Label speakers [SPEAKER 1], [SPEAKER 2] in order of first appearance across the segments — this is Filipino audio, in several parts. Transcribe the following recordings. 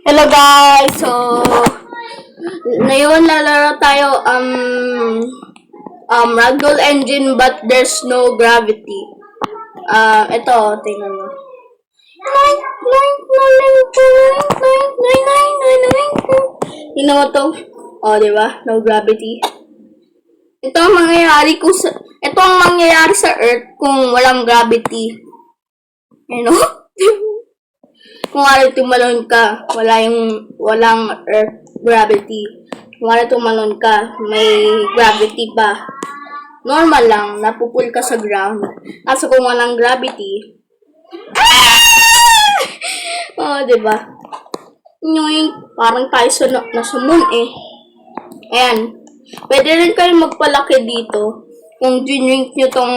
[SPEAKER 1] Hello guys! So, ngayon lalaro tayo ragdoll engine but there's no gravity. Ito, tingnan mo. Tingnan mo to. Oh, di ba? No gravity. Ito ang mangyayari sa Earth kung walang gravity. You know? Kung wala tumalon ka, walang Earth gravity. Kung wala tumalon ka, may gravity pa. Normal lang, napupul ka sa ground. Kaso kung walang gravity, oh, diba? Yung parang tayo nasa moon eh. Ayan. Pwede rin kayo magpalaki dito. Kung drink nyo tong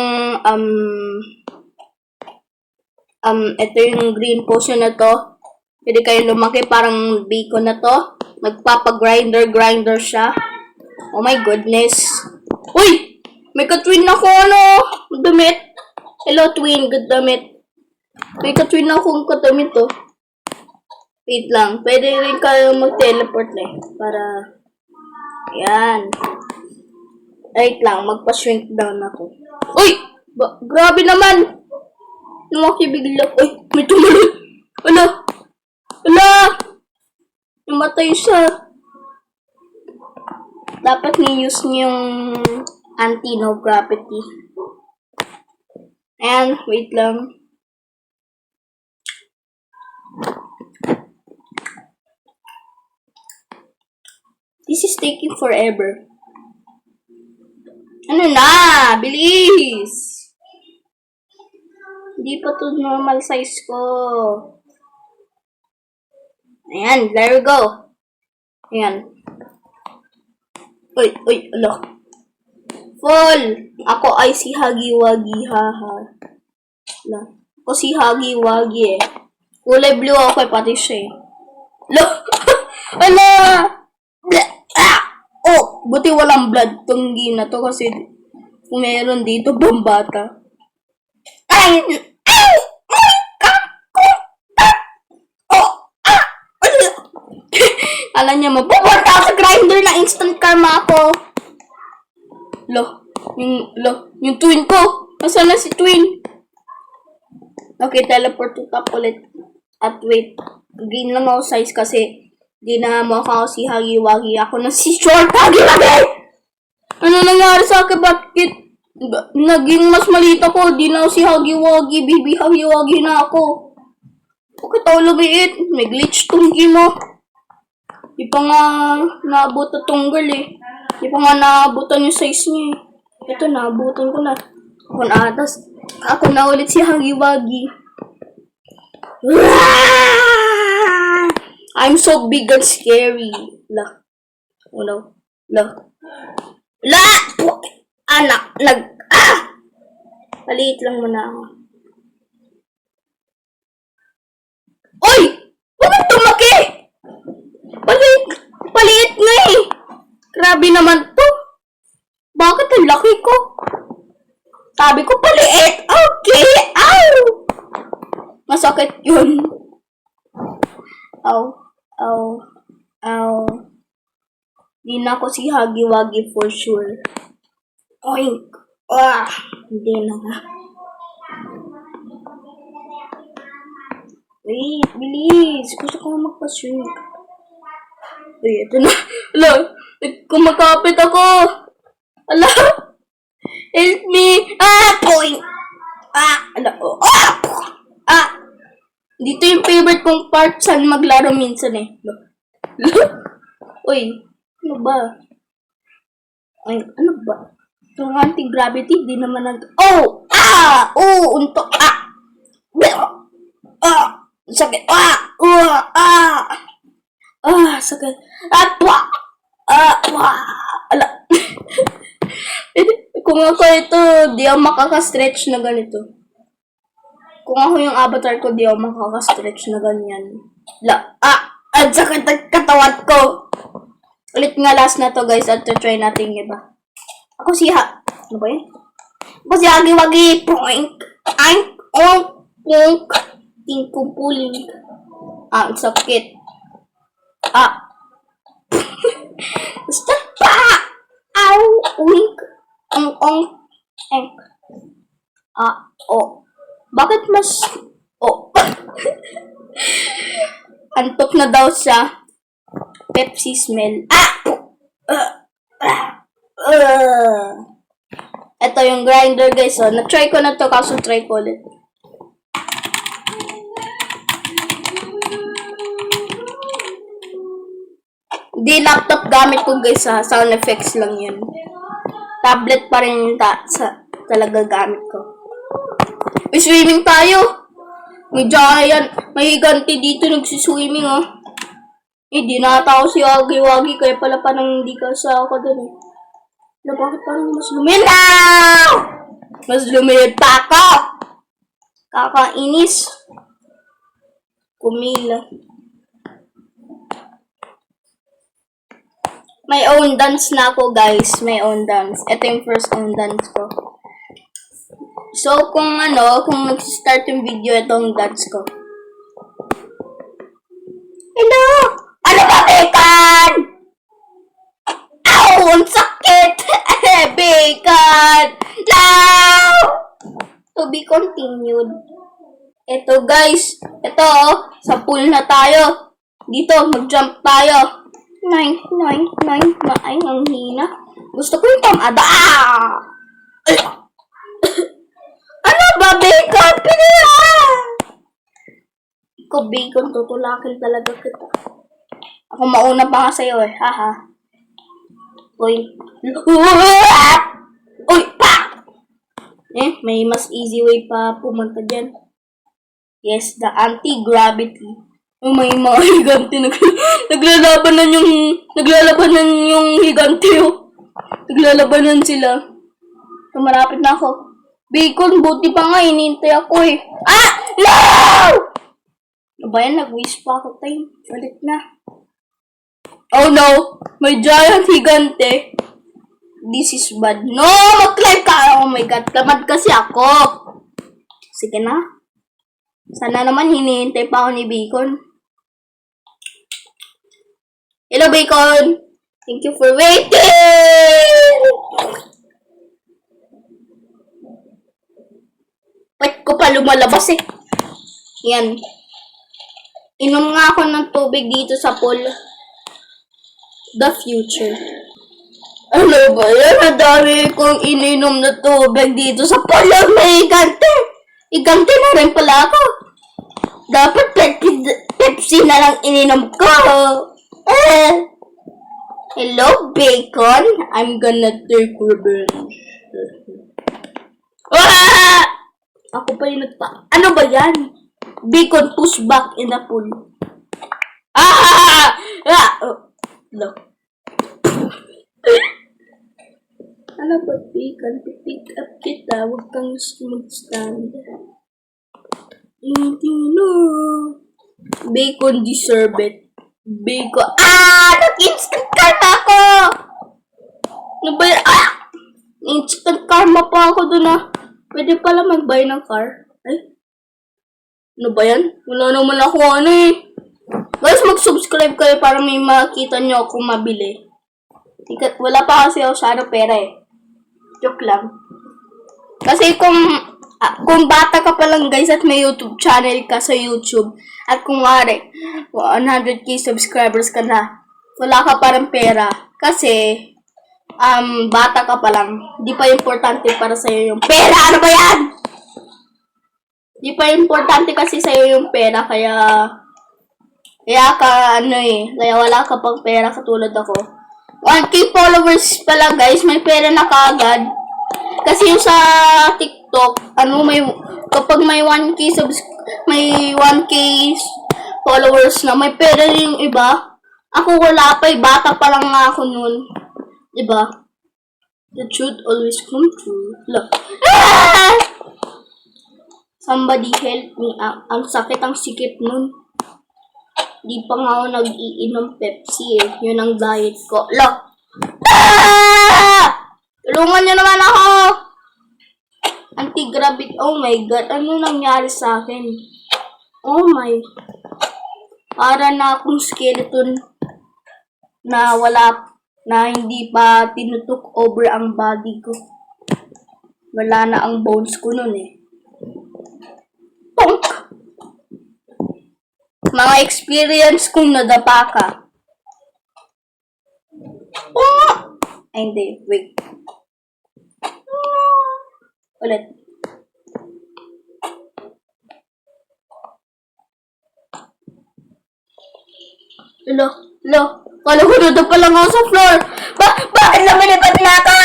[SPEAKER 1] ito yung green potion na to. Pwede kayo lumaki parang bacon na to. Magpapagrinder siya. Oh my goodness. Uy! May ka-twin ako damit. Hello twin, good damit. May ka-twin akong kadamit to. Wait lang. Pwede rin kayo mag-teleport para yan. Wait lang, magpa-shrink down ako. Uy! Grabe naman! Lumaki bigla. Uy! May tumalon! Ala! Namatay siya. Dapat ni-use niyo yung anti-no gravity. Ayan, wait lang. This is taking forever. Ano na? Bilis! Hindi pa to normal size ko. Ayan, there we go. Ayan. Uy, ala. Full! Ako ay si Hagi-Wagi, haha. Ala. Ako si Hagi-Wagi eh. Kulay blue ako eh, pati siya eh. Ala! Oh, buti walang blood tong gina to kasi kung meron dito, bombata. Ay! Alam niya, mapupunta ako sa grinder na instant karma ako. Yung twin ko. Nasaan na si twin? Okay, teleport to top ulit. At wait, gain lang ako size kasi di na mo ako si Hagi-Wagi. Ako na si Short Hagi-Wagi! Ano nangyari sa akin? Bakit naging mas maliit ako? Di na ako si Hagi-Wagi. Baby Hagi-Wagi na ako. Bakit ako lumiit? May glitch tong game mo. Di pa nga naabot na tunggal eh. Di pa nga naabutan yung size niya eh. Ito, naabutan ko na. Ako na ulit si Hagi-Wagi. I'm so big and scary. Oh no. Anak, Paliit lang muna ako. Uy! Bakit tumaki? Paliit nga eh. Grabe naman to. Bakit ang laki ko? Sabi ko paliit. Okay. Ow! Masakit yun. Ow. Di na ako si Hagi-Wagi for sure. Oink. Hindi na nga. Wait, bilis. Gusto ko magpa-shrink. Uy, ito na. Ala, kumakapit ako. Ala, help me. Point. Dito yung favorite kong part saan maglaro minsan eh. Uy, ano ba? Ay, ano ba? Itong anti-gravity, di naman untok. Sakit. Sakit. Ala. Kung ako ito, di ako makaka-stretch na ganito. Kung ako yung avatar ko, di ako makaka-stretch na ganyan. Ang sakit ang katawan ko. Ulit nga last na to guys, at try natin iba. Ako si ano ba yun? Kasi agi-wagi, poink, aink, onk, punk, tingkumpuling. Ang sakit. Basta pa! Ow, wink, ong, enk. Oh. Bakit mas, antok na daw siya. Pepsi smell. Ito yung grinder, guys. So, na-try ko na to, kaso try ko ulit. Di laptop gamit ko, guys, ha. Sound effects lang yun. Tablet pa rin talaga gamit ko. May swimming tayo. May giant, may higanti dito nagsiswimming, oh. Di nata ako si Wagi-Wagi, kaya pala parang hindi kasi ako dun, eh. Na bakit parang mas lumid? Mas lumid pa ako! Kakainis. Kumila. May own dance na ako, guys. May own dance. Ito yung first own dance ko. So, kung nag-start yung video, itong dance ko. Hello! Ano ba, Bacon? Ow! Ang sakit! Bacon! No! To be continued. Ito, guys. Ito, sa pool na tayo. Dito, mag-jump tayo. Ay, ang hina. Gusto ko yung tamada. Ano ba, Bacon? Pinila! Ikaw, Bacon, tutulakin talaga kita. Ako mauna pa nga sa'yo, eh. Haha. Uy, pa! May mas easy way pa pumunta dyan. Yes, the anti-gravity. May mga higante naglalabanan yung higante, oh. Naglalabanan sila. So, marapit na ako. Bacon, buti pa nga, inintay ako, eh. No! Ano ba yan? Nag-wish pa ako, time. Ulit na. Oh no! May giant higante. This is bad. No! Mag-climb ka! Oh my God, tamad kasi ako. Sige na. Sana naman hinihintay pa ako ni Bacon. Hello, Bacon! Thank you for waiting! Ba't ko pa lumalabas, eh? Yan. Inom nga ako ng tubig dito sa pool. The future. Ano ba yan? Ang dami kong ininom na tubig dito sa pool. May higante. Higante na rin pala ako. Dapat Pepsi na lang ininom ko. Hello, Bacon. I'm gonna take revenge. Ako pa yung ano ba yan? Bacon push back in the pool. No. Ano ba, Bacon? Pick up kita. Huwag kang mag-stand. Hindi na. Bacon deserve it. Bacon. Nag-instant karma ako! Ano ba yan? Instant karma pa ako dun, ah. Pwede pala mag-buy ng car. Ay. Ano ba yan? Wala naman ako Guys, mag-subscribe kayo para may makita nyo kung mabili. Wala pa kasi ako sana pera, eh. Joke lang. Kasi kung bata ka pa lang, guys, at may YouTube channel ka sa YouTube, at kung 100k subscribers ka na, wala ka parang pera. Kasi, bata ka pa lang, di pa importante para sa'yo yung pera. Ano ba yan? Di pa importante kasi sa'yo yung pera, kaya wala ka pang pera katulad ako. 1k followers pala, guys, may pera na kaagad. Kasi yung sa TikTok, kapag may 1k followers na, may pera rin yung iba. Ako wala pa, bata pa lang nga ako nun. Diba? The truth always come true. Look. Somebody help me. Ang sakit, ang sikip nun. Di pa nga ako nag-iinom Pepsi, eh. Yun ang diet ko. Look. Tulungan nyo naman ako! Anti-gravity. Oh my God. Ano nangyari sa akin? Oh my. Para na akong skeleton na hindi pa tinutok over ang body ko. Wala na ang bones ko nun eh. Tonk! Mga experience kong nadapa ka. Ay, hindi. Wait. Ulit. Lo. Kala ko na pa lang ako sa floor. Bakit lumilipad na ako?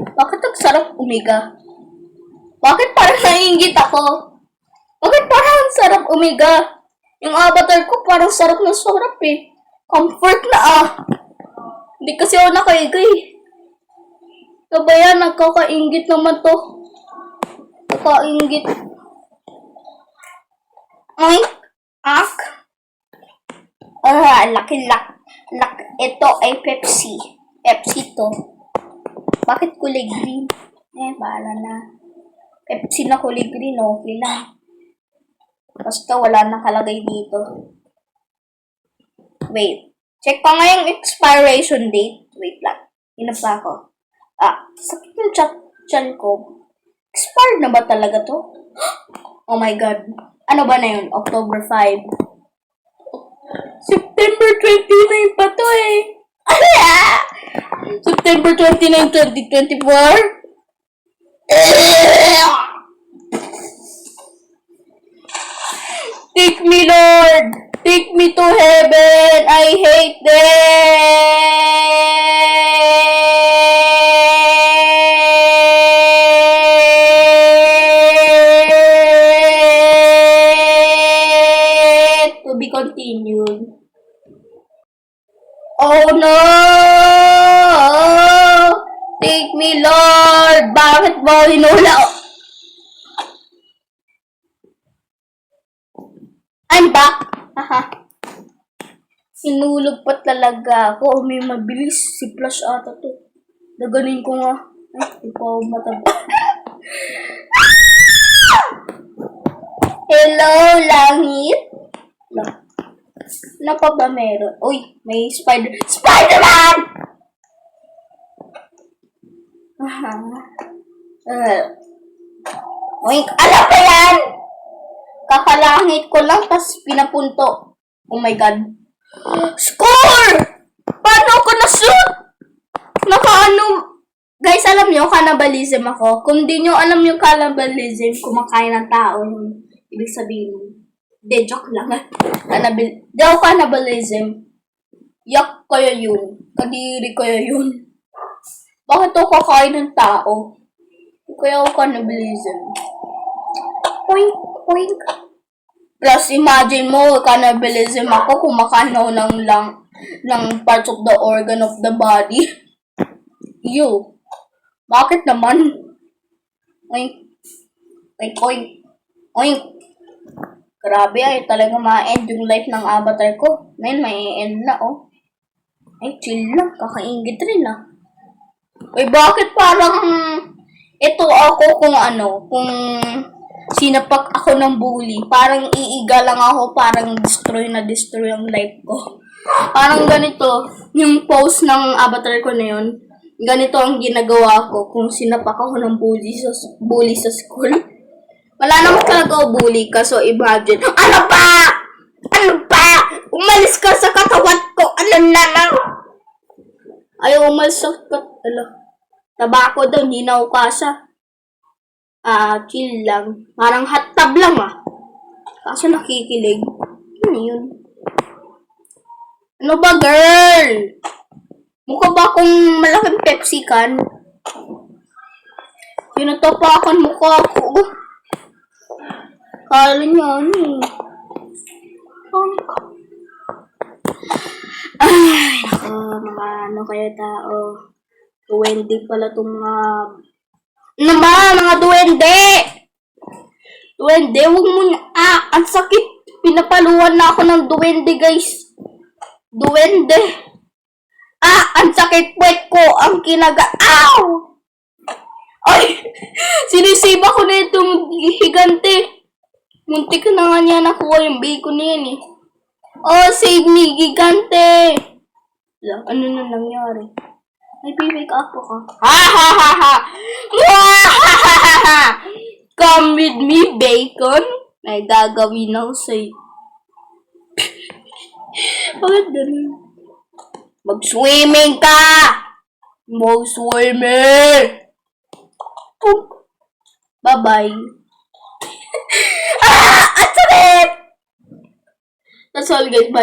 [SPEAKER 1] Bakit ang sarap umiga? Bakit parang naiingit ako? Bakit parang ang sarap umiga? Yung avatar ko parang sarap na sarap eh. Comfort na ah. Hindi kasi ako nakaiga eh. Kabaya, nagkakaingit naman to. Nagkakaingit. Ay, ak. Laki. Ito ay Pepsi. Pepsi to. Bakit kulay green? Bahala na. Pepsi na kulay green, okay lang. Basta wala nakalagay dito. Wait. Check ko nga yung expiration date. Wait lang. Hinap pa ako. Sakit yung chan ko. Expired na ba talaga to? Oh my God. Ano ba na yun? October 5. September 29 pa to eh. September 29, 2024? Take me, Lord! Take me to heaven! I hate it! To be continued. Oh no! Take me, Lord! Bakit mo hinula? I'm back! Haha. Hinulog pa talaga ako. May mabilis. Si Flash ata to. Daganin ko nga. Ay, hindi pa ako mataba. Hello, langit? Ano pa ba meron? Uy, may Spider-Man! Uy, alam ba yan? Kakalangit ko lang, tas pinapunto. Oh my God. Score! Paano ako na-shoot? Guys, alam nyo, cannibalism ako. Kung di nyo alam yung cannibalism, kumakain ng tao, yung ibig sabihin. De, joke lang. Di ako cannibalism. Yak kaya yun. Kadiri kaya yun. Bakit ako kakain ng tao? Kaya ako cannibalism. Poink, poink. Plus, imagine mo, cannibalism ako, kumakain ako ng parts of the organ of the body. Ew. Bakit naman? Oink. Oink, oink. Oink. Grabe ay, talaga ma-end yung life ng avatar ko. Ngayon, may end na, oh. Ay, chill lang. Kakaingit rin, ah. Uy, bakit parang ito ako kung sinapak ako ng bully. Parang iiga lang ako, parang destroy ang life ko. Parang ganito, yung post ng avatar ko na yun, ganito ang ginagawa ko kung sinapak ako ng bully sa school. Wala naman talaga ako bully ka, so imagine, ano pa? Umalis ka sa katawan ko, alam na lang. Ayaw umalis sa tabako daw, hindi na ako kasa. Chill lang. Parang hot tub lang Kaso nakikilig. Yun. Ano ba, girl? Mukha ba akong malaking Pepsi can? Tinatapakan mukha ako. Kala niya, Ay, nako, mga kaya tao. Duwende pala itong mga duwende! Duwende, huwag mo na, ang sakit Pinapaluhan na ako ng duwende, guys. Duwende. Ang sakit puwet ko. Ang Ow! Ay! Sinisiba ko na itong higante. Muntik na nga niya nakuha yung bacon na yan eh. Oh, save me, gigante! Ano na nangyari? May pipick up ka. Ha ha ha ha! Come with me, bacon. May gagawin ako sa'yo. Bakit ganun? Mag-swimming ka! Mag-swimming! Oh. Bye-bye. Ang sakit! That's all, guys. Bye.